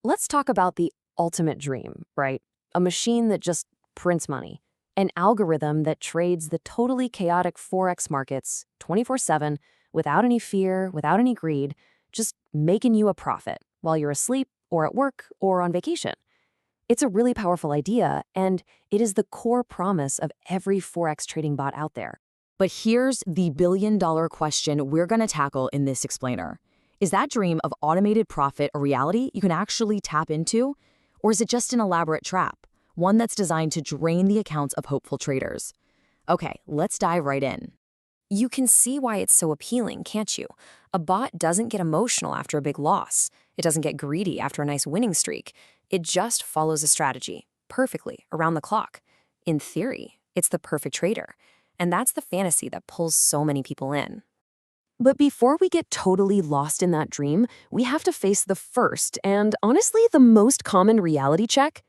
Let's talk about the ultimate dream, right? A machine that just prints money. An algorithm that trades the totally chaotic Forex markets 24/7 without any fear, without any greed, just making you a profit while you're asleep or at work or on vacation. It's a really powerful idea, and it is the core promise of every Forex trading bot out there. But here's the billion-dollar question we're going to tackle in this explainer. Is that dream of automated profit a reality you can actually tap into? Or is it just an elaborate trap, one that's designed to drain the accounts of hopeful traders? Okay, let's dive right in. You can see why it's so appealing, can't you? A bot doesn't get emotional after a big loss. It doesn't get greedy after a nice winning streak. It just follows a strategy, perfectly, around the clock. In theory, it's the perfect trader. And that's the fantasy that pulls so many people in. But before we get totally lost in that dream, we have to face the first and, honestly, the most common reality check: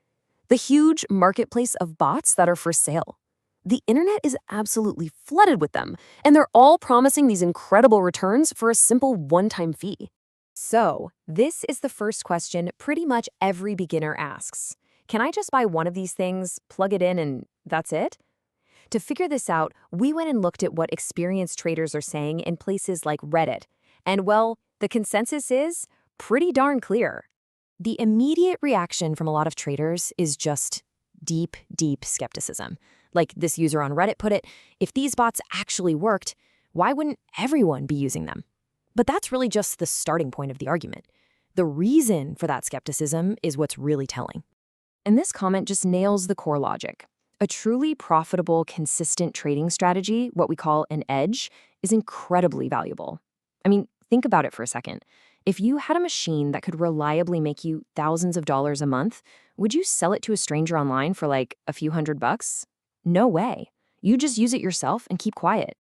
the huge marketplace of bots that are for sale. The internet is absolutely flooded with them, and they're all promising these incredible returns for a simple one-time fee. So, this is the first question pretty much every beginner asks. Can I just buy one of these things, plug it in, and that's it? To figure this out, we went and looked at what experienced traders are saying in places like Reddit. And well, the consensus is pretty darn clear. The immediate reaction from a lot of traders is just deep, deep skepticism. Like this user on Reddit put it, if these bots actually worked, why wouldn't everyone be using them? But that's really just the starting point of the argument. The reason for that skepticism is what's really telling. And this comment just nails the core logic. A truly profitable, consistent trading strategy, what we call an edge, is incredibly valuable. I mean, think about it for a second. If you had a machine that could reliably make you thousands of dollars a month, would you sell it to a stranger online for like a few $100? No way. You just use it yourself and keep quiet.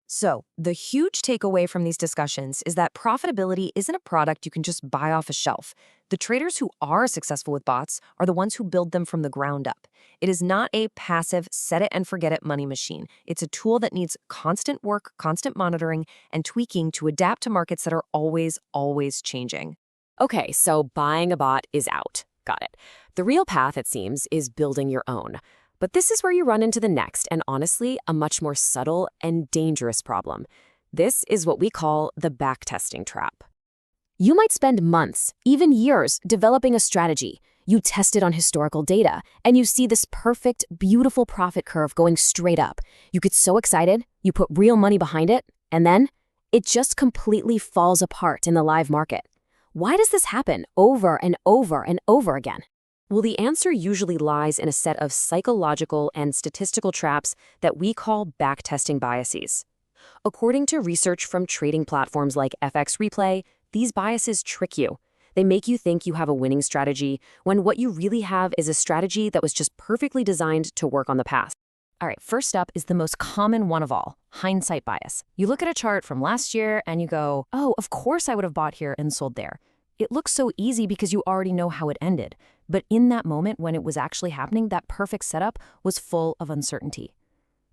So, the huge takeaway from these discussions is that profitability isn't a product you can just buy off a shelf. The traders who are successful with bots are the ones who build them from the ground up. It is not a passive, set-it-and-forget-it money machine. It's a tool that needs constant work, constant monitoring, and tweaking to adapt to markets that are always, always changing. Okay, so buying a bot is out. Got it. The real path, it seems, is building your own. But this is where you run into the next, and honestly, a much more subtle and dangerous problem. This is what we call the backtesting trap. You might spend months, even years, developing a strategy. You test it on historical data, and you see this perfect, beautiful profit curve going straight up. You get so excited, you put real money behind it, and then it just completely falls apart in the live market. Why does this happen over and over and over again? Well, the answer usually lies in a set of psychological and statistical traps that we call backtesting biases. According to research from trading platforms like FX Replay, these biases trick you. They make you think you have a winning strategy when what you really have is a strategy that was just perfectly designed to work on the past. All right, first up is the most common one of all, hindsight bias. You look at a chart from last year and you go, oh, of course I would have bought here and sold there. It looks so easy because you already know how it ended. But in that moment when it was actually happening, that perfect setup was full of uncertainty.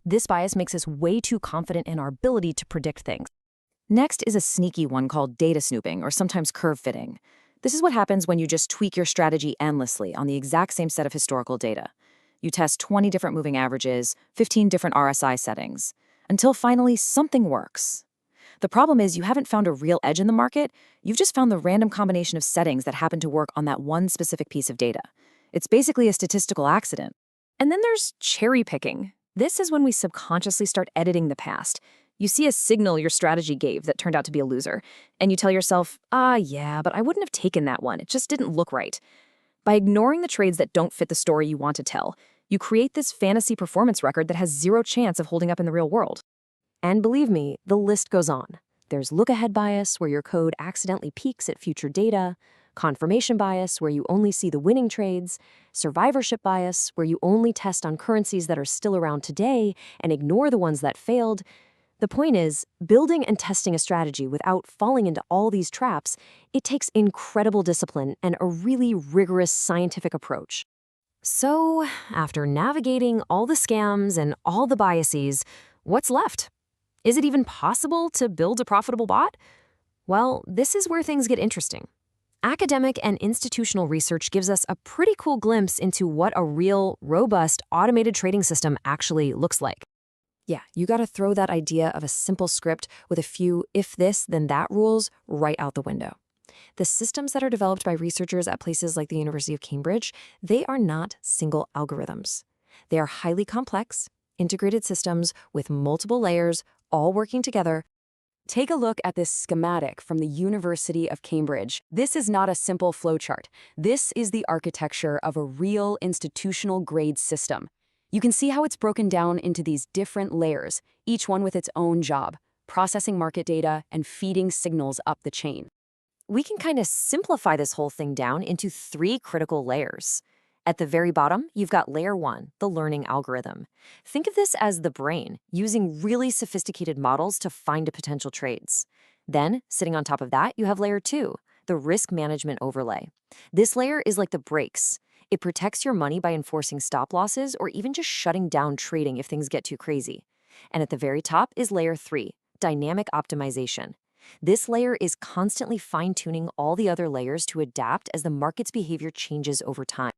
This bias makes us way too confident in our ability to predict things. Next is a sneaky one called data snooping, or sometimes curve fitting. This is what happens when you just tweak your strategy endlessly on the exact same set of historical data. You test 20 different moving averages, 15 different RSI settings, until finally something works. The problem is you haven't found a real edge in the market, you've just found the random combination of settings that happen to work on that one specific piece of data. It's basically a statistical accident. And then there's cherry picking. This is when we subconsciously start editing the past. You see a signal your strategy gave that turned out to be a loser, and you tell yourself, yeah, but I wouldn't have taken that one. It just didn't look right. By ignoring the trades that don't fit the story you want to tell, you create this fantasy performance record that has zero chance of holding up in the real world. And believe me, the list goes on. There's look-ahead bias, where your code accidentally peaks at future data, confirmation bias, where you only see the winning trades, survivorship bias, where you only test on currencies that are still around today and ignore the ones that failed. The point is, building and testing a strategy without falling into all these traps, it takes incredible discipline and a really rigorous scientific approach. So, after navigating all the scams and all the biases, what's left? Is it even possible to build a profitable bot? Well, this is where things get interesting. Academic and institutional research gives us a pretty cool glimpse into what a real, robust, automated trading system actually looks like. Yeah, you gotta throw that idea of a simple script with a few if this, then that rules right out the window. The systems that are developed by researchers at places like the University of Cambridge, they are not single algorithms. They are highly complex, integrated systems with multiple layers, all working together. Take a look at this schematic from the University of Cambridge. This is not a simple flowchart. This is the architecture of a real institutional grade system. You can see how it's broken down into these different layers, each one with its own job, processing market data and feeding signals up the chain. We can kind of simplify this whole thing down into 3 critical layers. At the very bottom, you've got layer 1, the learning algorithm. Think of this as the brain, using really sophisticated models to find potential trades. Then, sitting on top of that, you have layer 2, the risk management overlay. This layer is like the brakes. It protects your money by enforcing stop losses or even just shutting down trading if things get too crazy. And at the very top is layer 3, dynamic optimization. This layer is constantly fine-tuning all the other layers to adapt as the market's behavior changes over time.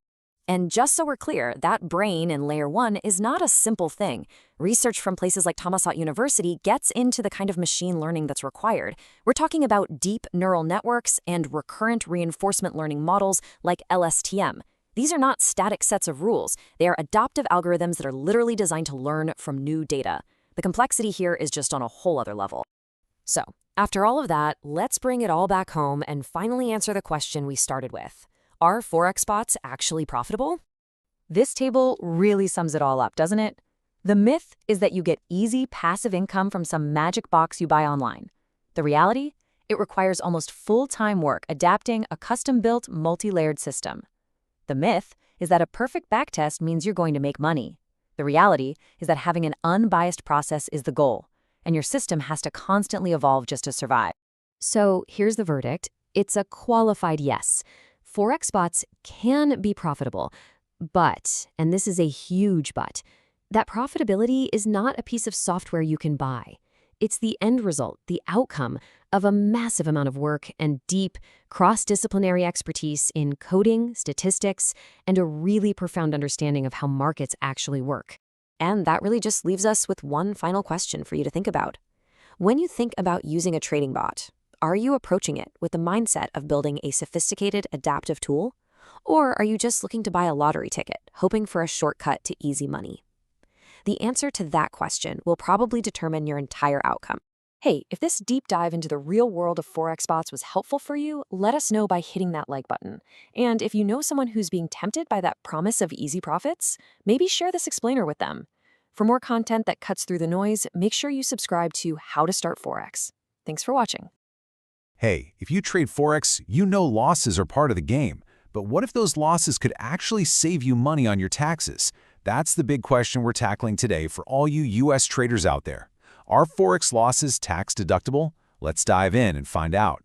And just so we're clear, that brain in layer 1 is not a simple thing. Research from places like Thomas Hot University gets into the kind of machine learning that's required. We're talking about deep neural networks and recurrent reinforcement learning models like LSTM. These are not static sets of rules. They are adaptive algorithms that are literally designed to learn from new data. The complexity here is just on a whole other level. So, after all of that, let's bring it all back home and finally answer the question we started with. Are Forex bots actually profitable? This table really sums it all up, doesn't it? The myth is that you get easy passive income from some magic box you buy online. The reality? It requires almost full-time work adapting a custom-built, multi-layered system. The myth is that a perfect backtest means you're going to make money. The reality is that having an unbiased process is the goal, and your system has to constantly evolve just to survive. So here's the verdict. It's a qualified yes. Forex bots can be profitable, but, and this is a huge but, that profitability is not a piece of software you can buy. It's the end result, the outcome of a massive amount of work and deep, cross-disciplinary expertise in coding, statistics, and a really profound understanding of how markets actually work. And that really just leaves us with one final question for you to think about. When you think about using a trading bot, are you approaching it with the mindset of building a sophisticated, adaptive tool? Or are you just looking to buy a lottery ticket, hoping for a shortcut to easy money? The answer to that question will probably determine your entire outcome. Hey, if this deep dive into the real world of Forex bots was helpful for you, let us know by hitting that like button. And if you know someone who's being tempted by that promise of easy profits, maybe share this explainer with them. For more content that cuts through the noise, make sure you subscribe to How to Start Forex. Thanks for watching. Hey, if you trade Forex, you know losses are part of the game. But what if those losses could actually save you money on your taxes? That's the big question we're tackling today for all you U.S. traders out there. Are Forex losses tax deductible? Let's dive in and find out.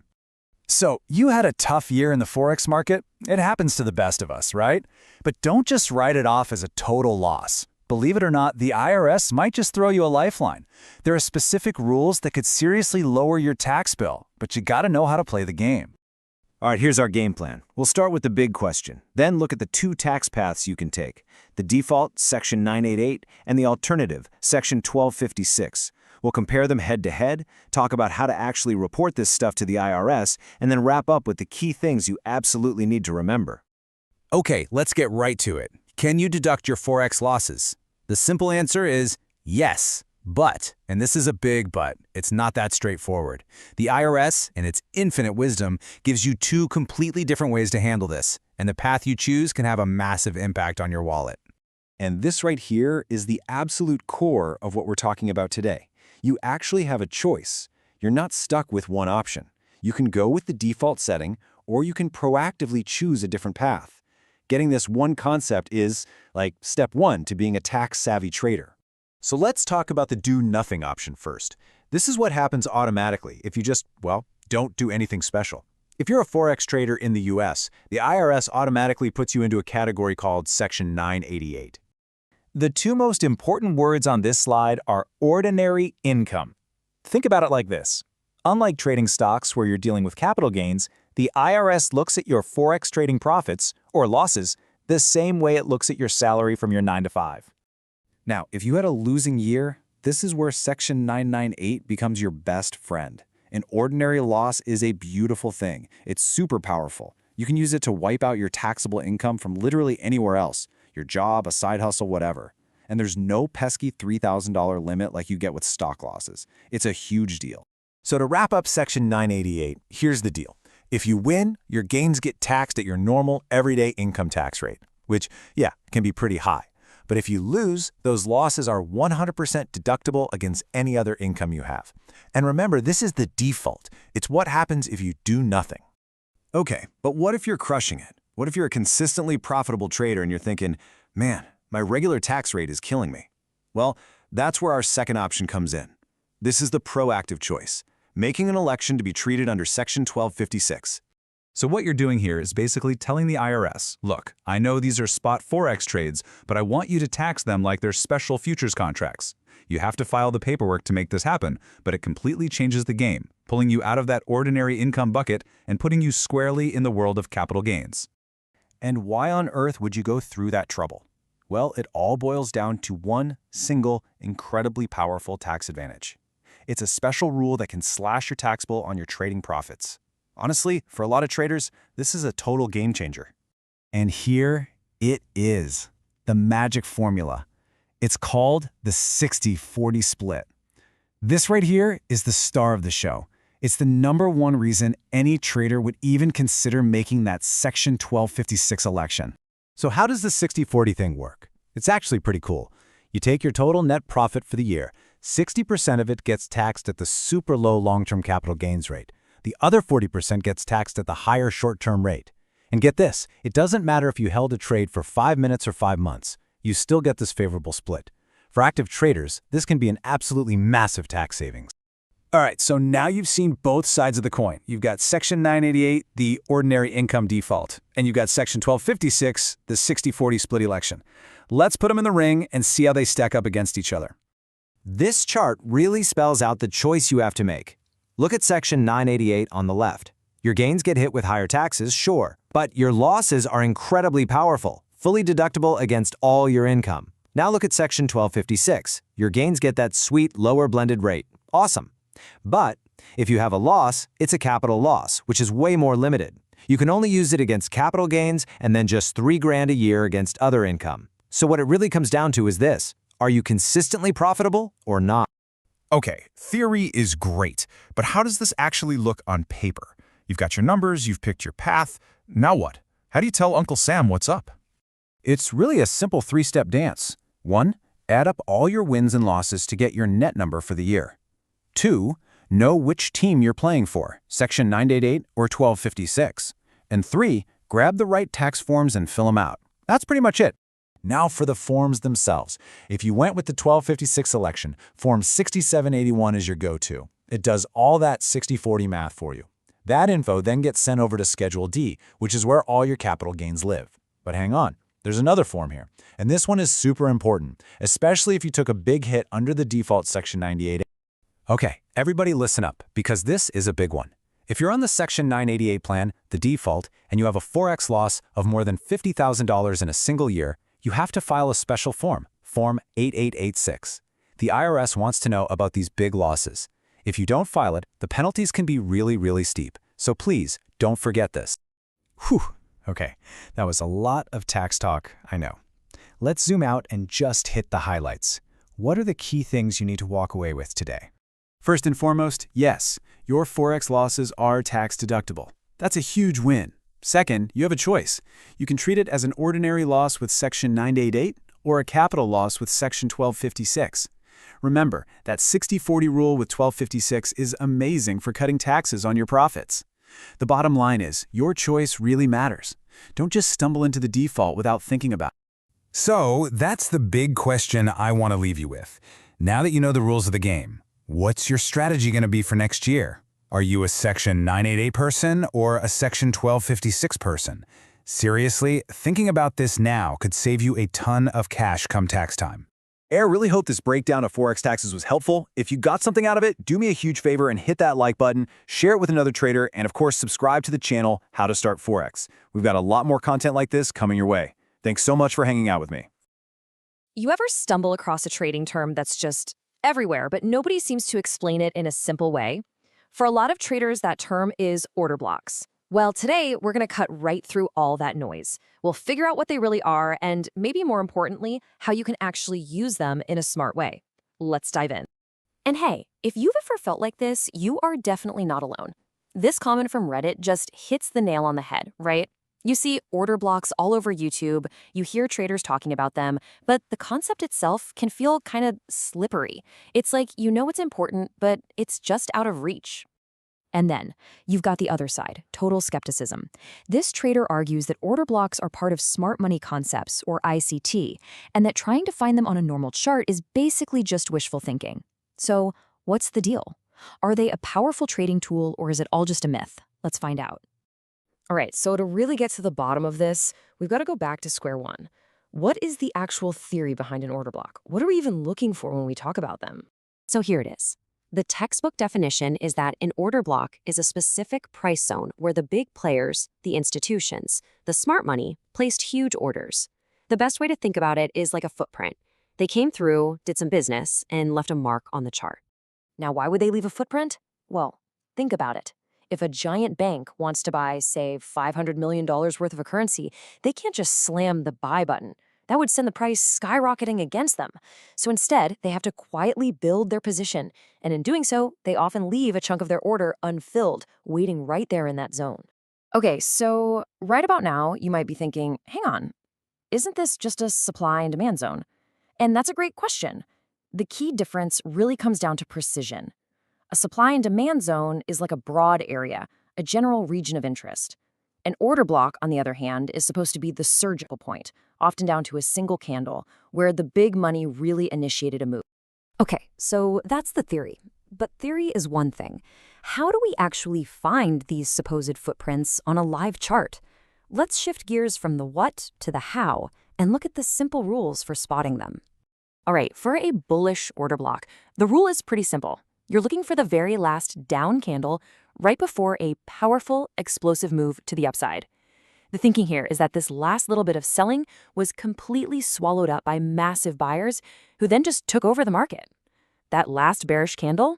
So, you had a tough year in the Forex market? It happens to the best of us, right? But don't just write it off as a total loss. Believe it or not, the IRS might just throw you a lifeline. There are specific rules that could seriously lower your tax bill, but you gotta know how to play the game. All right, here's our game plan. We'll start with the big question, then look at the 2 tax paths you can take. The default, Section 988, and the alternative, Section 1256. We'll compare them head to head, talk about how to actually report this stuff to the IRS, and then wrap up with the key things you absolutely need to remember. Okay, let's get right to it. Can you deduct your Forex losses? The simple answer is yes, but, and this is a big but, it's not that straightforward. The IRS, in its infinite wisdom, gives you 2 completely different ways to handle this, and the path you choose can have a massive impact on your wallet. And this right here is the absolute core of what we're talking about today. You actually have a choice. You're not stuck with one option. You can go with the default setting, or you can proactively choose a different path. Getting this one concept is, like, step 1 to being a tax-savvy trader. So let's talk about the do-nothing option first. This is what happens automatically if you just, well, don't do anything special. If you're a Forex trader in the US, the IRS automatically puts you into a category called Section 988. The 2 most important words on this slide are ordinary income. Think about it like this. Unlike trading stocks where you're dealing with capital gains, The IRS looks at your Forex trading profits, or losses, the same way it looks at your salary from your 9 to 5. Now, if you had a losing year, this is where Section 998 becomes your best friend. An ordinary loss is a beautiful thing. It's super powerful. You can use it to wipe out your taxable income from literally anywhere else, your job, a side hustle, whatever. And there's no pesky $3,000 limit like you get with stock losses. It's a huge deal. So to wrap up Section 988, here's the deal. If you win, your gains get taxed at your normal, everyday income tax rate, which, yeah, can be pretty high. But if you lose, those losses are 100% deductible against any other income you have. And remember, this is the default. It's what happens if you do nothing. Okay, but what if you're crushing it? What if you're a consistently profitable trader and you're thinking, man, my regular tax rate is killing me? Well, that's where our second option comes in. This is the proactive choice, making an election to be treated under Section 1256. So what you're doing here is basically telling the IRS, look, I know these are spot Forex trades, but I want you to tax them like they're special futures contracts. You have to file the paperwork to make this happen, but it completely changes the game, pulling you out of that ordinary income bucket and putting you squarely in the world of capital gains. And why on earth would you go through that trouble? Well, it all boils down to one single, incredibly powerful tax advantage. It's a special rule that can slash your taxable on your trading profits. Honestly, for a lot of traders, this is a total game changer. And here it is, the magic formula. It's called the 60-40 split. This right here is the star of the show. It's the #1 reason any trader would even consider making that Section 1256 election. So how does the 60-40 thing work? It's actually pretty cool. You take your total net profit for the year, 60% of it gets taxed at the super low long-term capital gains rate. The other 40% gets taxed at the higher short-term rate. And get this, it doesn't matter if you held a trade for 5 minutes or 5 months. You still get this favorable split. For active traders, this can be an absolutely massive tax savings. All right, so now you've seen both sides of the coin. You've got Section 988, the ordinary income default, and you've got Section 1256, the 60-40 split election. Let's put them in the ring and see how they stack up against each other. This chart really spells out the choice you have to make. Look at Section 988 on the left. Your gains get hit with higher taxes, sure, but your losses are incredibly powerful, fully deductible against all your income. Now look at Section 1256. Your gains get that sweet lower blended rate. Awesome. But if you have a loss, it's a capital loss, which is way more limited. You can only use it against capital gains and then just $3,000 a year against other income. So what it really comes down to is this: are you consistently profitable or not? Okay, theory is great, but how does this actually look on paper? You've got your numbers, you've picked your path. Now what? How do you tell Uncle Sam what's up? It's really a simple 3-step dance. 1, add up all your wins and losses to get your net number for the year. 2, know which team you're playing for, Section 988 or 1256. And 3, grab the right tax forms and fill them out. That's pretty much it. Now for the forms themselves. If you went with the 1256 election, Form 6781 is your go-to. It does all that 60-40 math for you. That info then gets sent over to Schedule D, which is where all your capital gains live. But hang on, there's another form here. And this one is super important, especially if you took a big hit under the default Section 988. Okay, everybody listen up, because this is a big one. If you're on the Section 988 plan, the default, and you have a Forex loss of more than $50,000 in a single year, you have to file a special form, Form 8886. The IRS wants to know about these big losses. If you don't file it, the penalties can be really, really steep. So please, don't forget this. Whew. Okay, that was a lot of tax talk, I know. Let's zoom out and just hit the highlights. What are the key things you need to walk away with today? First and foremost, yes, your Forex losses are tax deductible. That's a huge win. Second, you have a choice. You can treat it as an ordinary loss with Section 988 or a capital loss with Section 1256. Remember, that 60-40 rule with 1256 is amazing for cutting taxes on your profits. The bottom line is, your choice really matters. Don't just stumble into the default without thinking about it. So that's the big question I want to leave you with. Now that you know the rules of the game, what's your strategy going to be for next year? Are you a Section 988 person or a Section 1256 person? Seriously, thinking about this now could save you a ton of cash come tax time. I really hope this breakdown of Forex taxes was helpful. If you got something out of it, do me a huge favor and hit that like button, share it with another trader, and of course, subscribe to the channel, How to Start Forex. We've got a lot more content like this coming your way. Thanks so much for hanging out with me. You ever stumble across a trading term that's just everywhere, but nobody seems to explain it in a simple way? For a lot of traders, that term is order blocks. Well, today, we're going to cut right through all that noise. We'll figure out what they really are, and maybe more importantly, how you can actually use them in a smart way. Let's dive in. And hey, if you've ever felt like this, you are definitely not alone. This comment from Reddit just hits the nail on the head, right? You see order blocks all over YouTube, you hear traders talking about them, but the concept itself can feel kind of slippery. It's like you know it's important, but it's just out of reach. And then, you've got the other side, total skepticism. This trader argues that order blocks are part of smart money concepts, or ICT, and that trying to find them on a normal chart is basically just wishful thinking. So, what's the deal? Are they a powerful trading tool, or is it all just a myth? Let's find out. All right, so to really get to the bottom of this, we've got to go back to square one. What is the actual theory behind an order block? What are we even looking for when we talk about them? So here it is. The textbook definition is that an order block is a specific price zone where the big players, the institutions, the smart money, placed huge orders. The best way to think about it is like a footprint. They came through, did some business, and left a mark on the chart. Now, why would they leave a footprint? Well, think about it. If a giant bank wants to buy, say, $500 million worth of a currency, they can't just slam the buy button. That would send the price skyrocketing against them. So instead, they have to quietly build their position. And in doing so, they often leave a chunk of their order unfilled, waiting right there in that zone. Okay, so right about now, you might be thinking, hang on, isn't this just a supply and demand zone? And that's a great question. The key difference really comes down to precision. A supply and demand zone is like a broad area, a general region of interest. An order block, on the other hand, is supposed to be the surgical point, often down to a single candle, where the big money really initiated a move. Okay, so that's the theory. But theory is one thing. How do we actually find these supposed footprints on a live chart? Let's shift gears from the what to the how and look at the simple rules for spotting them. All right, for a bullish order block, the rule is pretty simple. You're looking for the very last down candle right before a powerful, explosive move to the upside. The thinking here is that this last little bit of selling was completely swallowed up by massive buyers who then just took over the market. That last bearish candle,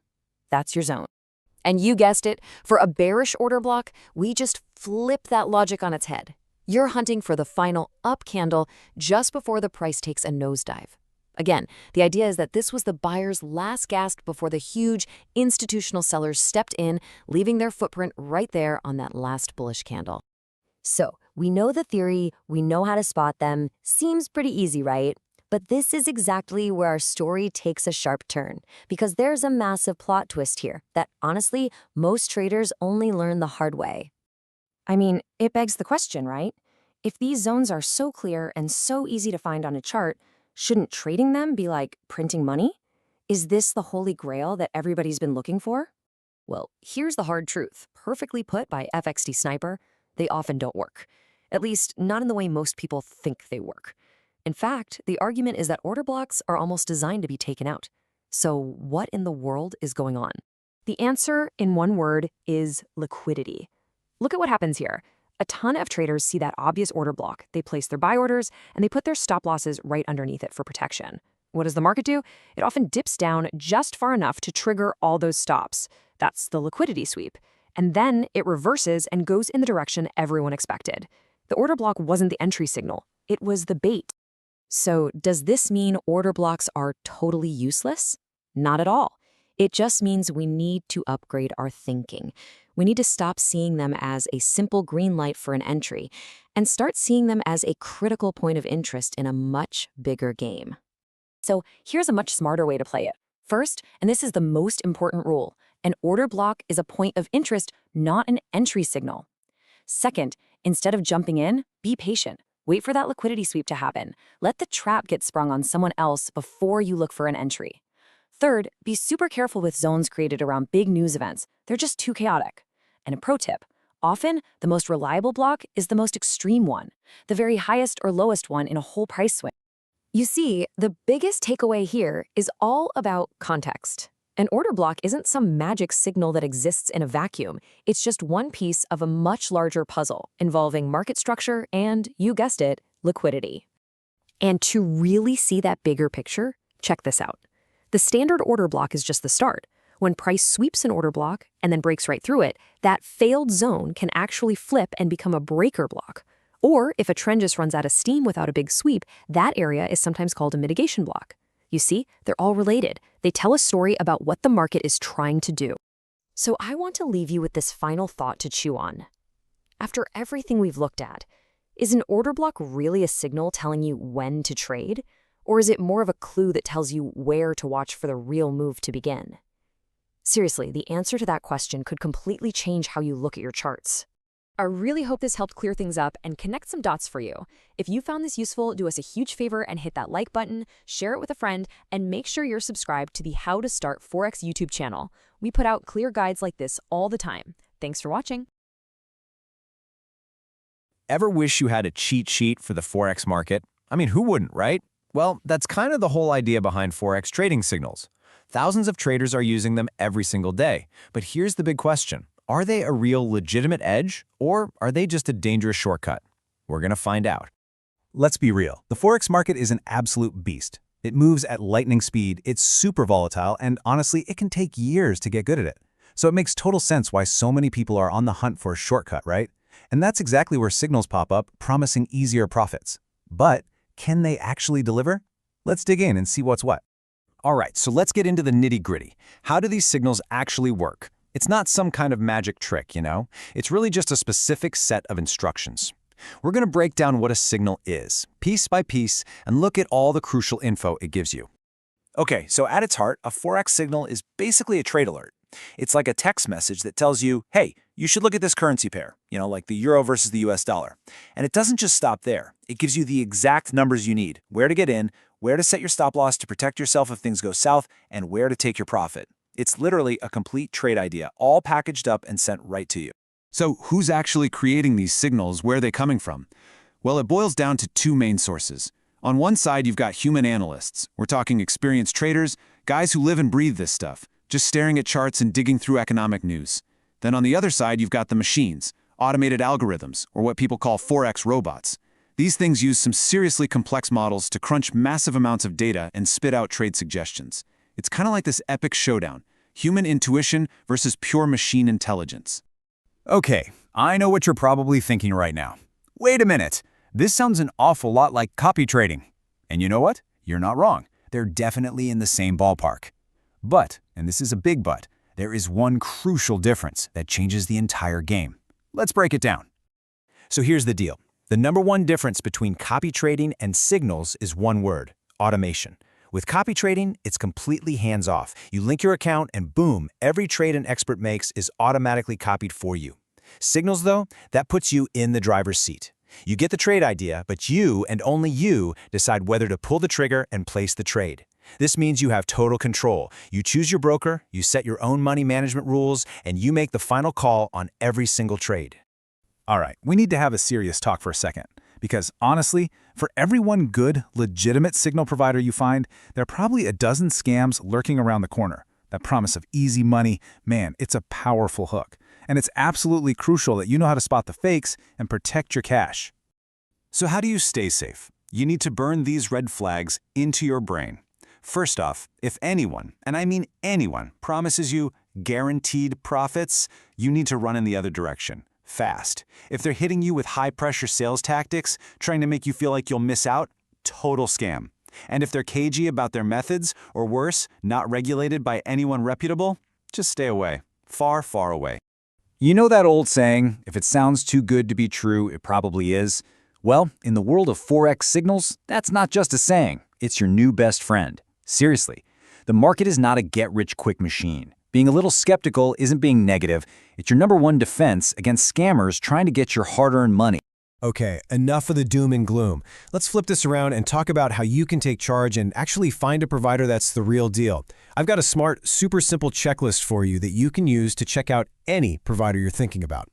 that's your zone. And you guessed it, for a bearish order block, we just flip that logic on its head. You're hunting for the final up candle just before the price takes a nosedive. Again, the idea is that this was the buyer's last gasp before the huge institutional sellers stepped in, leaving their footprint right there on that last bullish candle. So, we know the theory, we know how to spot them. Seems pretty easy, right? But this is exactly where our story takes a sharp turn, because there's a massive plot twist here that, honestly, most traders only learn the hard way. I mean, it begs the question, right? If these zones are so clear and so easy to find on a chart, shouldn't trading them be like printing money? Is this the holy grail that everybody's been looking for? Well, here's the hard truth, perfectly put by FXD Sniper: they often don't work. At least, not in the way most people think they work. In fact, the argument is that order blocks are almost designed to be taken out. So what in the world is going on? The answer, in one word, is liquidity. Look at what happens here. A ton of traders see that obvious order block. They place their buy orders, and they put their stop losses right underneath it for protection. What does the market do? It often dips down just far enough to trigger all those stops. That's the liquidity sweep. And then it reverses and goes in the direction everyone expected. The order block wasn't the entry signal. It was the bait. So does this mean order blocks are totally useless? Not at all. It just means we need to upgrade our thinking. We need to stop seeing them as a simple green light for an entry and start seeing them as a critical point of interest in a much bigger game. So here's a much smarter way to play it. First, and this is the most important rule, an order block is a point of interest, not an entry signal. Second, instead of jumping in, be patient. Wait for that liquidity sweep to happen. Let the trap get sprung on someone else before you look for an entry. Third, be super careful with zones created around big news events. They're just too chaotic. And a pro tip, often the most reliable block is the most extreme one, the very highest or lowest one in a whole price swing. You see, the biggest takeaway here is all about context. An order block isn't some magic signal that exists in a vacuum. It's just one piece of a much larger puzzle involving market structure and, you guessed it, liquidity. And to really see that bigger picture, check this out. The standard order block is just the start. When price sweeps an order block and then breaks right through it, that failed zone can actually flip and become a breaker block. Or if a trend just runs out of steam without a big sweep, that area is sometimes called a mitigation block. You see, they're all related. They tell a story about what the market is trying to do. So I want to leave you with this final thought to chew on. After everything we've looked at, is an order block really a signal telling you when to trade? Or is it more of a clue that tells you where to watch for the real move to begin? Seriously, the answer to that question could completely change how you look at your charts. I really hope this helped clear things up and connect some dots for you. If you found this useful, do us a huge favor and hit that like button, share it with a friend, and make sure you're subscribed to the How to Start Forex YouTube channel. We put out clear guides like this all the time. Thanks for watching. Ever wish you had a cheat sheet for the Forex market? I mean, who wouldn't, right? Well, that's kind of the whole idea behind Forex trading signals. Thousands of traders are using them every single day. But here's the big question. Are they a real legitimate edge, or are they just a dangerous shortcut? We're going to find out. Let's be real. The Forex market is an absolute beast. It moves at lightning speed, it's super volatile, and honestly, it can take years to get good at it. So it makes total sense why so many people are on the hunt for a shortcut, right? And that's exactly where signals pop up, promising easier profits. But can they actually deliver? Let's dig in and see what's what. All right, so let's get into the nitty-gritty. How do these signals actually work? It's not some kind of magic trick, you know? It's really just a specific set of instructions. We're going to break down what a signal is, piece by piece, and look at all the crucial info it gives you. Okay, so at its heart, a Forex signal is basically a trade alert. It's like a text message that tells you, hey, you should look at this currency pair, like the euro versus the US dollar. And it doesn't just stop there. It gives you the exact numbers you need, where to get in, where to set your stop loss to protect yourself if things go south, and where to take your profit. It's literally a complete trade idea, all packaged up and sent right to you. So who's actually creating these signals? Where are they coming from? Well, it boils down to two main sources. On one side, you've got human analysts. We're talking experienced traders, guys who live and breathe this stuff, just staring at charts and digging through economic news. Then on the other side, you've got the machines, automated algorithms, or what people call Forex robots. These things use some seriously complex models to crunch massive amounts of data and spit out trade suggestions. It's kind of like this epic showdown, human intuition versus pure machine intelligence. Okay, I know what you're probably thinking right now. Wait a minute, this sounds an awful lot like copy trading. And you know what? You're not wrong. They're definitely in the same ballpark. But, and this is a big but, there is one crucial difference that changes the entire game. Let's break it down. So here's the deal. The number one difference between copy trading and signals is one word: automation. With copy trading, it's completely hands-off. You link your account and boom, every trade an expert makes is automatically copied for you. Signals, though, that puts you in the driver's seat. You get the trade idea, but you and only you decide whether to pull the trigger and place the trade. This means you have total control. You choose your broker, you set your own money management rules, and you make the final call on every single trade. All right, we need to have a serious talk for a second. Because honestly, for every one good, legitimate signal provider you find, there are probably a dozen scams lurking around the corner. That promise of easy money, man, it's a powerful hook. And it's absolutely crucial that you know how to spot the fakes and protect your cash. So how do you stay safe? You need to burn these red flags into your brain. First off, if anyone, and I mean anyone, promises you guaranteed profits, you need to run in the other direction. Fast. If they're hitting you with high-pressure sales tactics, trying to make you feel like you'll miss out, total scam. And if they're cagey about their methods, or worse, not regulated by anyone reputable, just stay away. Far, far away. You know that old saying, if it sounds too good to be true, it probably is? Well, in the world of Forex signals, that's not just a saying. It's your new best friend. Seriously, the market is not a get-rich-quick machine. Being a little skeptical isn't being negative. It's your number one defense against scammers trying to get your hard-earned money. Okay, enough of the doom and gloom. Let's flip this around and talk about how you can take charge and actually find a provider that's the real deal. I've got a smart, super simple checklist for you that you can use to check out any provider you're thinking about.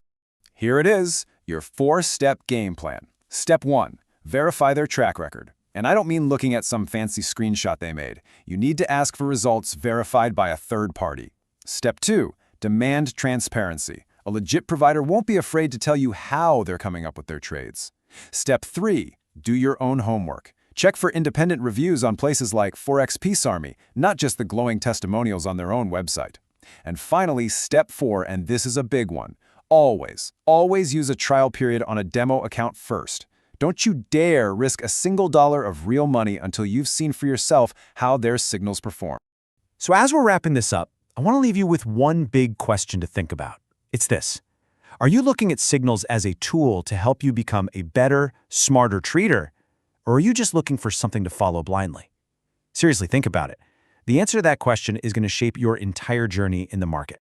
Here it is, your 4-step game plan. Step 1, verify their track record. And I don't mean looking at some fancy screenshot they made. You need to ask for results verified by a third party. Step 2, demand transparency. A legit provider won't be afraid to tell you how they're coming up with their trades. Step 3, do your own homework. Check for independent reviews on places like Forex Peace Army, not just the glowing testimonials on their own website. And finally, step 4, and this is a big one. Always use a trial period on a demo account first. Don't you dare risk a single dollar of real money until you've seen for yourself how their signals perform. So as we're wrapping this up, I want to leave you with one big question to think about. It's this. Are you looking at signals as a tool to help you become a better, smarter trader? Or are you just looking for something to follow blindly? Seriously, think about it. The answer to that question is going to shape your entire journey in the market.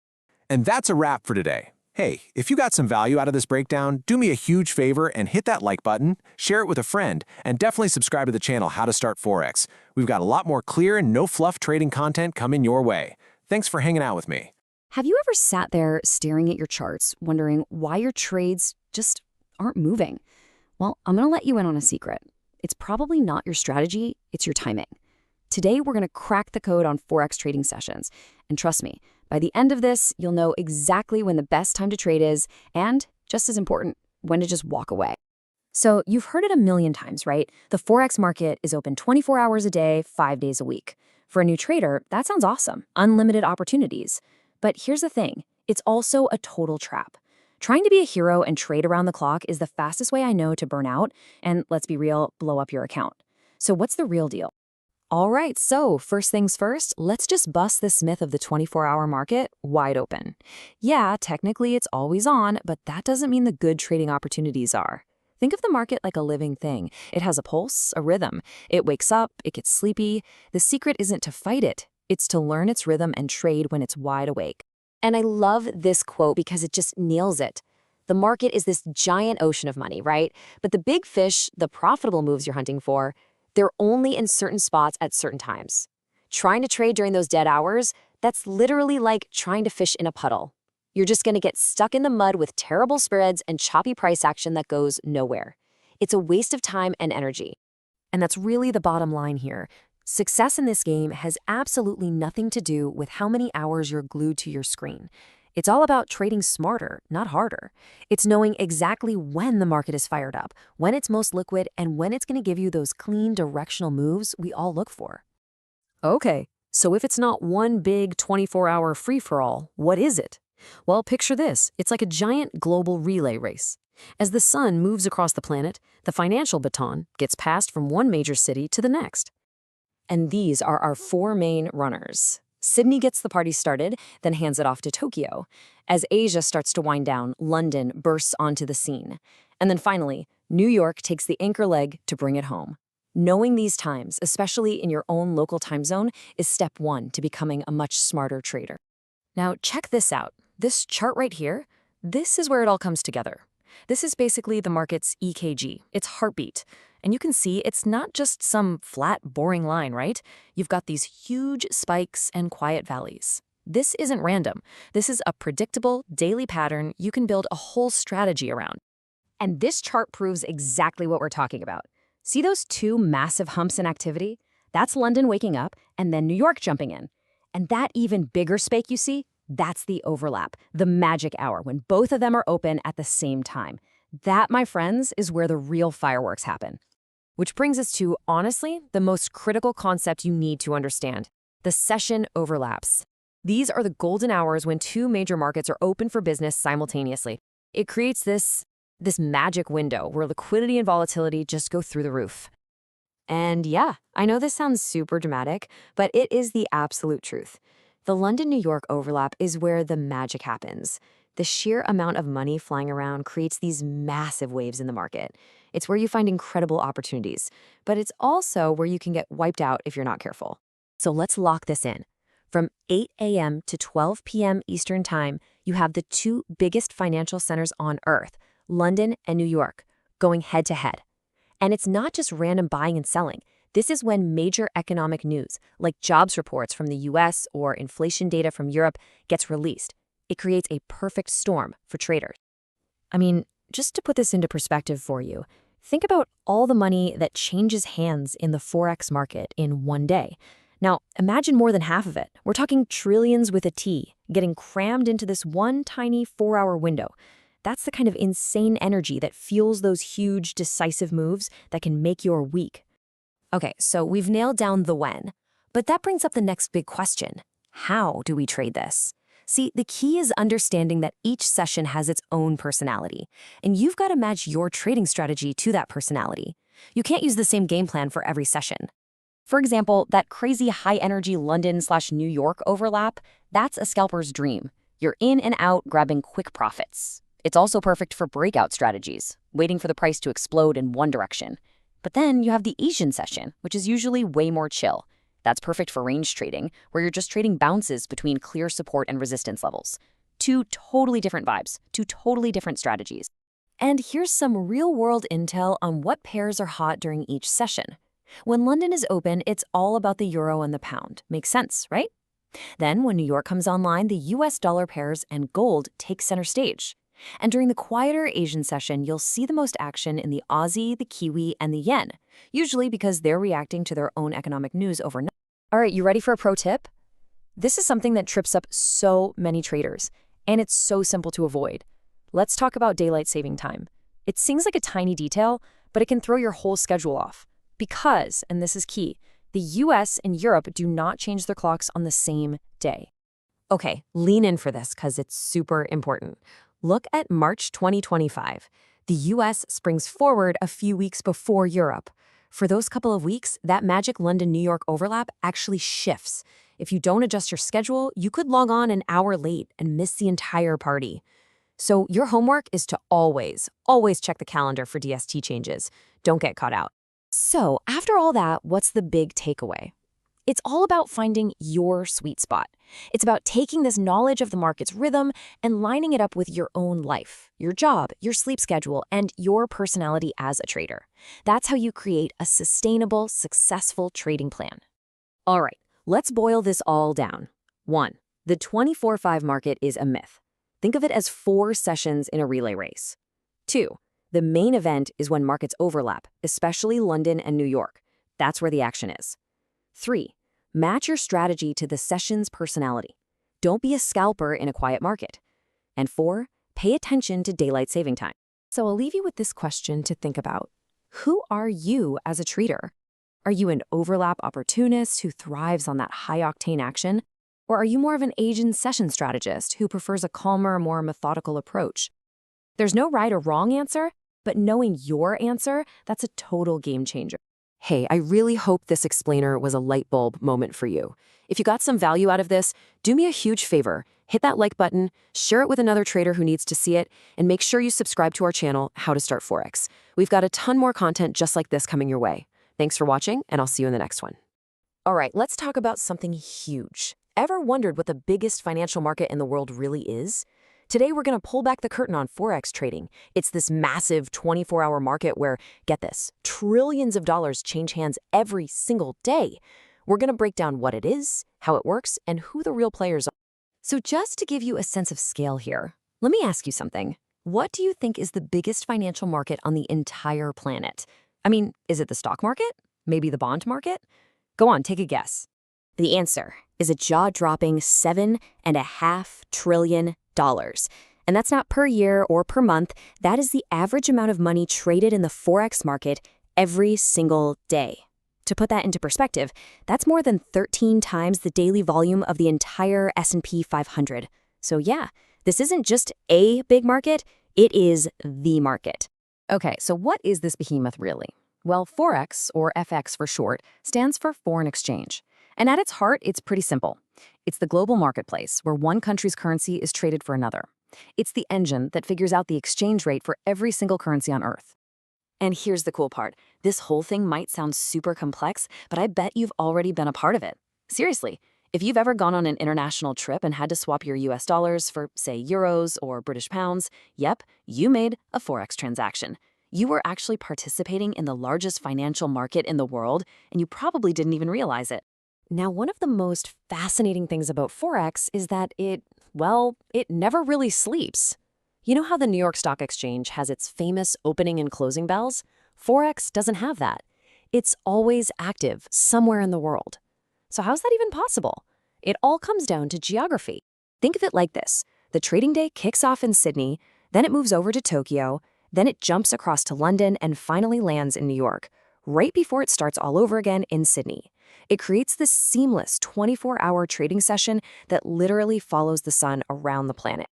And that's a wrap for today. Hey, if you got some value out of this breakdown, do me a huge favor and hit that like button, share it with a friend, and definitely subscribe to the channel How to Start Forex. We've got a lot more clear, no-fluff trading content coming your way. Thanks for hanging out with me. Have you ever sat there staring at your charts, wondering why your trades just aren't moving? Well, I'm going to let you in on a secret. It's probably not your strategy, it's your timing. Today, we're going to crack the code on Forex trading sessions. And trust me, by the end of this, you'll know exactly when the best time to trade is, and, just as important, when to just walk away. So you've heard it a million times, right? The Forex market is open 24 hours a day, 5 days a week. For a new trader, that sounds awesome. Unlimited opportunities. But here's the thing. It's also a total trap. Trying to be a hero and trade around the clock is the fastest way I know to burn out and, let's be real, blow up your account. So what's the real deal? All right, so first things first, let's just bust this myth of the 24-hour market wide open. Yeah, technically it's always on, but that doesn't mean the good trading opportunities are. Think of the market like a living thing. It has a pulse, a rhythm. It wakes up, it gets sleepy. The secret isn't to fight it. It's to learn its rhythm and trade when it's wide awake. And I love this quote because it just nails it. The market is this giant ocean of money, right? But the big fish, the profitable moves you're hunting for, they're only in certain spots at certain times. Trying to trade during those dead hours, that's literally like trying to fish in a puddle. You're just going to get stuck in the mud with terrible spreads and choppy price action that goes nowhere. It's a waste of time and energy. And that's really the bottom line here. Success in this game has absolutely nothing to do with how many hours you're glued to your screen. It's all about trading smarter, not harder. It's knowing exactly when the market is fired up, when it's most liquid, and when it's going to give you those clean, directional moves we all look for. Okay, so if it's not one big 24-hour free-for-all, what is it? Well, picture this. It's like a giant global relay race. As the sun moves across the planet, the financial baton gets passed from one major city to the next. And these are our 4 main runners. Sydney gets the party started, then hands it off to Tokyo. As Asia starts to wind down, London bursts onto the scene. And then finally, New York takes the anchor leg to bring it home. Knowing these times, especially in your own local time zone, is step 1 to becoming a much smarter trader. Now, check this out. This chart right here, this is where it all comes together. This is basically the market's EKG, its heartbeat. And you can see it's not just some flat, boring line, right? You've got these huge spikes and quiet valleys. This isn't random. This is a predictable, daily pattern you can build a whole strategy around. And this chart proves exactly what we're talking about. See those 2 massive humps in activity? That's London waking up and then New York jumping in. And that even bigger spike you see, that's the overlap, the magic hour, when both of them are open at the same time. That, my friends, is where the real fireworks happen. Which brings us to, honestly, the most critical concept you need to understand: the session overlaps. These are the golden hours when 2 major markets are open for business simultaneously. It creates this magic window where liquidity and volatility just go through the roof. And yeah, I know this sounds super dramatic, but it is the absolute truth. The London-New York overlap is where the magic happens. The sheer amount of money flying around creates these massive waves in the market. It's where you find incredible opportunities, but it's also where you can get wiped out if you're not careful. So let's lock this in. From 8 a.m. to 12 p.m. Eastern Time, you have the 2 biggest financial centers on Earth, London and New York, going head-to-head. And it's not just random buying and selling. This is when major economic news, like jobs reports from the US or inflation data from Europe, gets released. It creates a perfect storm for traders. I mean, just to put this into perspective for you, Think about all the money that changes hands in the Forex market in one day. Now, imagine more than half of it. We're talking trillions with a T, getting crammed into this one tiny 4-hour window. That's the kind of insane energy that fuels those huge, decisive moves that can make your week. Okay, so we've nailed down the when. But that brings up the next big question. How do we trade this? See, the key is understanding that each session has its own personality, and you've got to match your trading strategy to that personality. You can't use the same game plan for every session. For example, that crazy high-energy London/New York overlap, that's a scalper's dream. You're in and out grabbing quick profits. It's also perfect for breakout strategies, waiting for the price to explode in one direction. But then you have the Asian session, which is usually way more chill. That's perfect for range trading, where you're just trading bounces between clear support and resistance levels. Two totally different vibes, two totally different strategies. And here's some real-world intel on what pairs are hot during each session. When London is open, it's all about the euro and the pound. Makes sense, right? Then, when New York comes online, the US dollar pairs and gold take center stage. And during the quieter Asian session, you'll see the most action in the Aussie, the Kiwi, and the yen, usually because they're reacting to their own economic news overnight. All right, you ready for a pro tip? This is something that trips up so many traders, and it's so simple to avoid. Let's talk about daylight saving time. It seems like a tiny detail, but it can throw your whole schedule off. Because, and this is key, the US and Europe do not change their clocks on the same day. Okay, lean in for this because it's super important. Look at March 2025. The US springs forward a few weeks before Europe. For those couple of weeks, that magic London-New York overlap actually shifts. If you don't adjust your schedule, you could log on an hour late and miss the entire party. So your homework is to always check the calendar for DST changes. Don't get caught out. So after all that, what's the big takeaway? It's all about finding your sweet spot. It's about taking this knowledge of the market's rhythm and lining it up with your own life, your job, your sleep schedule, and your personality as a trader. That's how you create a sustainable, successful trading plan. All right, let's boil this all down. 1. The 24/5 market is a myth. Think of it as 4 sessions in a relay race. 2. The main event is when markets overlap, especially London and New York. That's where the action is. 3. Match your strategy to the session's personality. Don't be a scalper in a quiet market. And 4. Pay attention to daylight saving time. So I'll leave you with this question to think about. Who are you as a trader? Are you an overlap opportunist who thrives on that high-octane action? Or are you more of an Asian session strategist who prefers a calmer, more methodical approach? There's no right or wrong answer, but knowing your answer, that's a total game changer. Hey, I really hope this explainer was a light bulb moment for you. If you got some value out of this, do me a huge favor. Hit that like button, share it with another trader who needs to see it, and make sure you subscribe to our channel, How to Start Forex. We've got a ton more content just like this coming your way. Thanks for watching, and I'll see you in the next one. All right, let's talk about something huge. Ever wondered what the biggest financial market in the world really is? Today, we're going to pull back the curtain on Forex trading. It's this massive 24-hour market where, get this, trillions of dollars change hands every single day. We're going to break down what it is, how it works, and who the real players are. So just to give you a sense of scale here, let me ask you something. What do you think is the biggest financial market on the entire planet? I mean, is it the stock market? Maybe the bond market? Go on, take a guess. The answer is a jaw-dropping $7.5 trillion. And that's not per year or per month. That is the average amount of money traded in the Forex market every single day. To put that into perspective, that's more than 13 times the daily volume of the entire S&P 500. So yeah, this isn't just a big market, it is the market. Okay, so what is this behemoth really? Well, Forex, or FX for short, stands for foreign exchange. And at its heart, it's pretty simple. It's the global marketplace where one country's currency is traded for another. It's the engine that figures out the exchange rate for every single currency on Earth. And here's the cool part. This whole thing might sound super complex, but I bet you've already been a part of it. Seriously, if you've ever gone on an international trip and had to swap your US dollars for, say, euros or British pounds, yep, you made a Forex transaction. You were actually participating in the largest financial market in the world, and you probably didn't even realize it. Now, one of the most fascinating things about Forex is that it never really sleeps. You know how the New York Stock Exchange has its famous opening and closing bells? Forex doesn't have that. It's always active somewhere in the world. So how's that even possible? It all comes down to geography. Think of it like this. The trading day kicks off in Sydney, then it moves over to Tokyo, then it jumps across to London and finally lands in New York, right before it starts all over again in Sydney. It creates this seamless 24-hour trading session that literally follows the sun around the planet.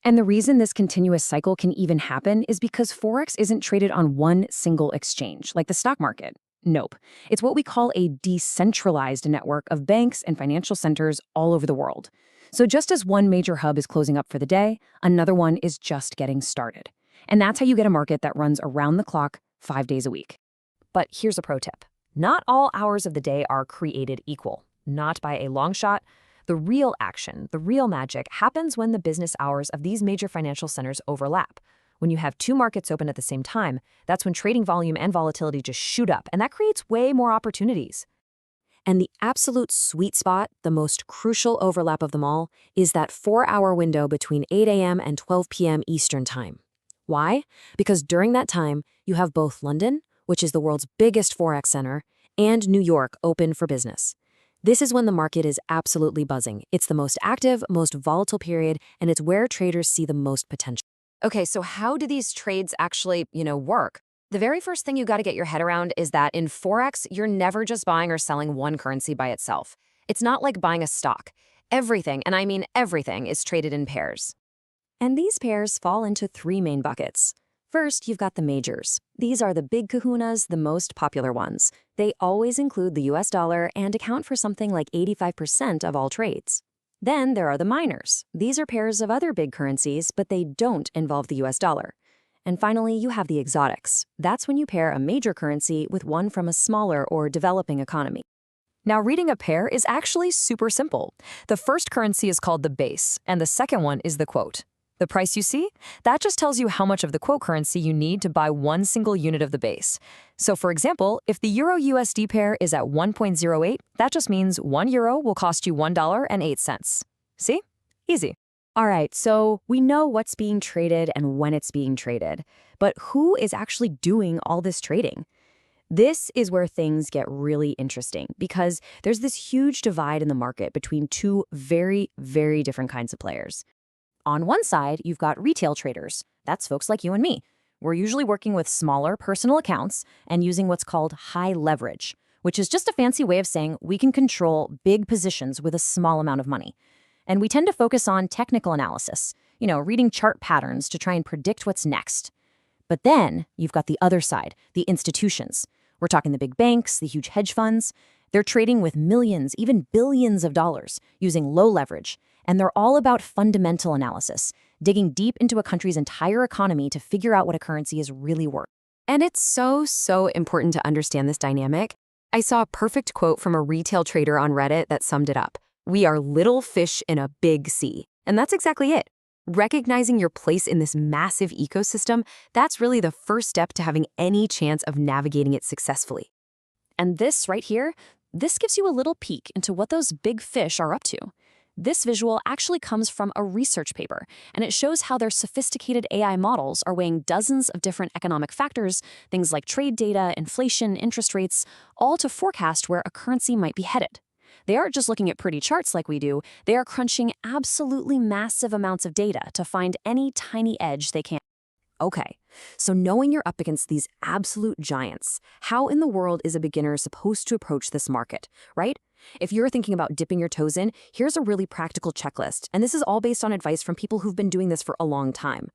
And the reason this continuous cycle can even happen is because Forex isn't traded on one single exchange, like the stock market. Nope. It's what we call a decentralized network of banks and financial centers all over the world. So just as one major hub is closing up for the day, another one is just getting started. And that's how you get a market that runs around the clock 5 days a week. But here's a pro tip. Not all hours of the day are created equal. Not by a long shot. The real action, the real magic, happens when the business hours of these major financial centers overlap. When you have two markets open at the same time, that's when trading volume and volatility just shoot up, and that creates way more opportunities. And the absolute sweet spot, the most crucial overlap of them all, is that 4-hour window between 8 a.m. and 12 p.m. Eastern Time. Why? Because during that time, you have both London, which is the world's biggest Forex center, and New York open for business. This is when the market is absolutely buzzing. It's the most active, most volatile period, and it's where traders see the most potential. Okay, so how do these trades actually, work? The very first thing you got to get your head around is that in Forex, you're never just buying or selling one currency by itself. It's not like buying a stock. Everything, and I mean everything, is traded in pairs. And these pairs fall into 3 main buckets. First, you've got the majors. These are the big kahunas, the most popular ones. They always include the US dollar and account for something like 85% of all trades. Then there are the minors. These are pairs of other big currencies, but they don't involve the US dollar. And finally, you have the exotics. That's when you pair a major currency with one from a smaller or developing economy. Now, reading a pair is actually super simple. The first currency is called the base, and the second one is the quote. The price you see? That just tells you how much of the quote currency you need to buy one single unit of the base. So for example, if the Euro-USD pair is at 1.08, that just means 1 euro will cost you $1.08. See? Easy. All right, so we know what's being traded and when it's being traded. But who is actually doing all this trading? This is where things get really interesting because there's this huge divide in the market between two very, very different kinds of players. On one side, you've got retail traders. That's folks like you and me. We're usually working with smaller personal accounts and using what's called high leverage, which is just a fancy way of saying we can control big positions with a small amount of money. And we tend to focus on technical analysis, reading chart patterns to try and predict what's next. But then you've got the other side, the institutions. We're talking the big banks, the huge hedge funds. They're trading with millions, even billions of dollars using low leverage. And they're all about fundamental analysis, digging deep into a country's entire economy to figure out what a currency is really worth. And it's so important to understand this dynamic. I saw a perfect quote from a retail trader on Reddit that summed it up. We are little fish in a big sea. And that's exactly it. Recognizing your place in this massive ecosystem, that's really the first step to having any chance of navigating it successfully. And this right here, this gives you a little peek into what those big fish are up to. This visual actually comes from a research paper, and it shows how their sophisticated AI models are weighing dozens of different economic factors, things like trade data, inflation, interest rates, all to forecast where a currency might be headed. They aren't just looking at pretty charts like we do, they are crunching absolutely massive amounts of data to find any tiny edge they can. Okay, so knowing you're up against these absolute giants, how in the world is a beginner supposed to approach this market, right? If you're thinking about dipping your toes in, here's a really practical checklist, and this is all based on advice from people who've been doing this for a long time.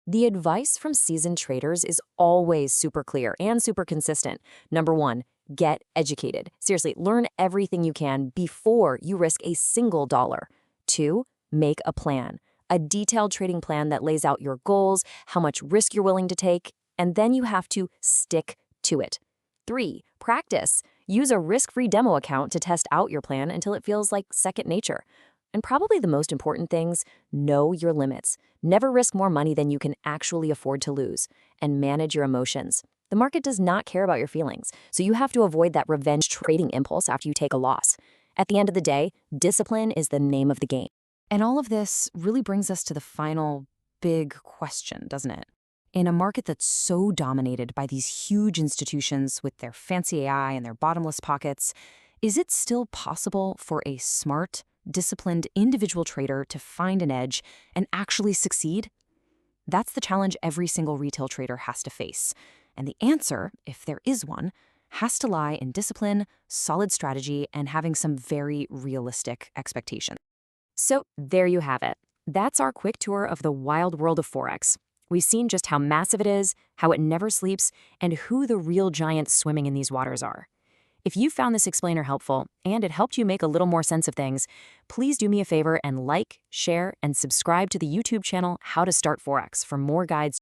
The advice from seasoned traders is always super clear and super consistent. Number 1, get educated. Seriously, learn everything you can before you risk a single dollar. 2, make a plan. A detailed trading plan that lays out your goals, how much risk you're willing to take, and then you have to stick to it. 3, practice. Use a risk-free demo account to test out your plan until it feels like second nature. And probably the most important things, know your limits. Never risk more money than you can actually afford to lose. And manage your emotions. The market does not care about your feelings, so you have to avoid that revenge trading impulse after you take a loss. At the end of the day, discipline is the name of the game. And all of this really brings us to the final big question, doesn't it? In a market that's so dominated by these huge institutions with their fancy AI and their bottomless pockets, is it still possible for a smart, disciplined individual trader to find an edge and actually succeed? That's the challenge every single retail trader has to face. And the answer, if there is one, has to lie in discipline, solid strategy, and having some very realistic expectations. So there you have it. That's our quick tour of the wild world of Forex. We've seen just how massive it is, how it never sleeps, and who the real giants swimming in these waters are. If you found this explainer helpful and it helped you make a little more sense of things, please do me a favor and like, share, and subscribe to the YouTube channel How to Start Forex for more guides